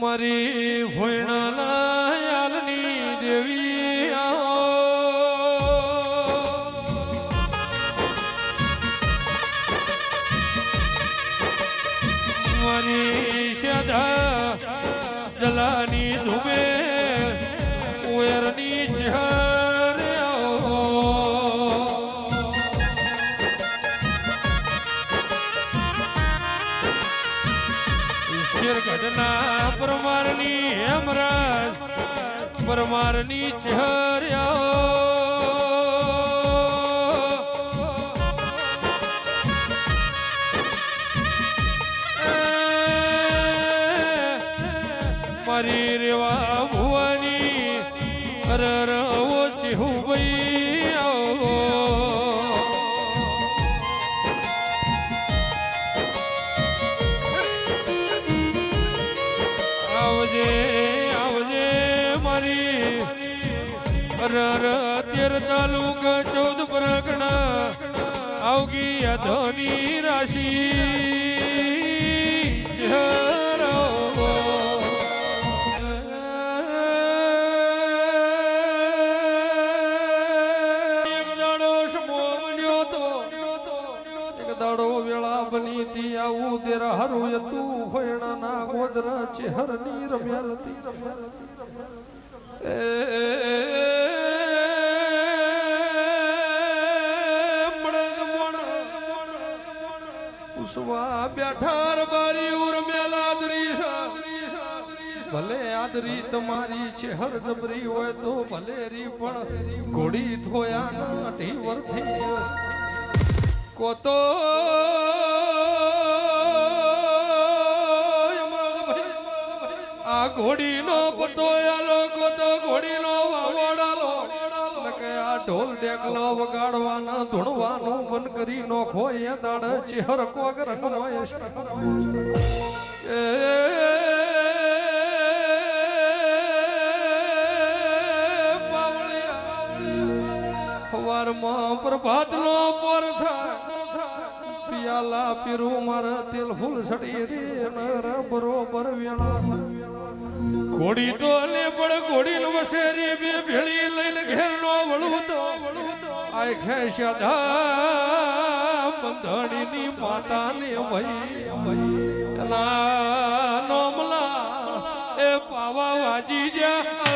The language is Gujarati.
મારી ભોયણાના યાલની દેવી મારી શ્યાદા જલાની ઝુમે ઉયરની ચહેર ઈશ્વર ઘટના પરમારની હેમરાજ પરમારની ચહેર મારી રેવા ભુવાની અરર ઓછી હું ભાઈ આવજે આવજે મારી અરર 13 તાલુક 14 પરગણા આવગી અધોની રાશિ બનીતી આવું તેરા હરું તું ફોયણા ના ગોદર ચહેરની રમ્યાલતી પુષ્વા બેઠાર બારી રમ્યાલા ભલે આદરી તમારી ચહેર જબરી હોય તો ભલે રી પણ ઘોડી થોયા ના અઢી વર્ષથી કોતો આ ઘોડીનો પતો આલો કોતો ઘોડીનો વાવડાલો નકે આ ઢોલ ડેકલો વગાડવાના ધૂણવાનું મન કરી નો ખોય દાડ ચહેર કોગ રંગમય હવારમાં પ્રભાતનો પર થાય પિયાલા પીરું મારા તેલ ફૂલ સડી રે બરોબર વેળા ઘોડી તો લે પડ ઘોડી નો વસેરી બે ભેળી લઈને ઘેર નો વળું તો આય ખેસ્યા બંધણી ની માતા ને ભાઈ એલા નોમલા એ પાવા વાજી જા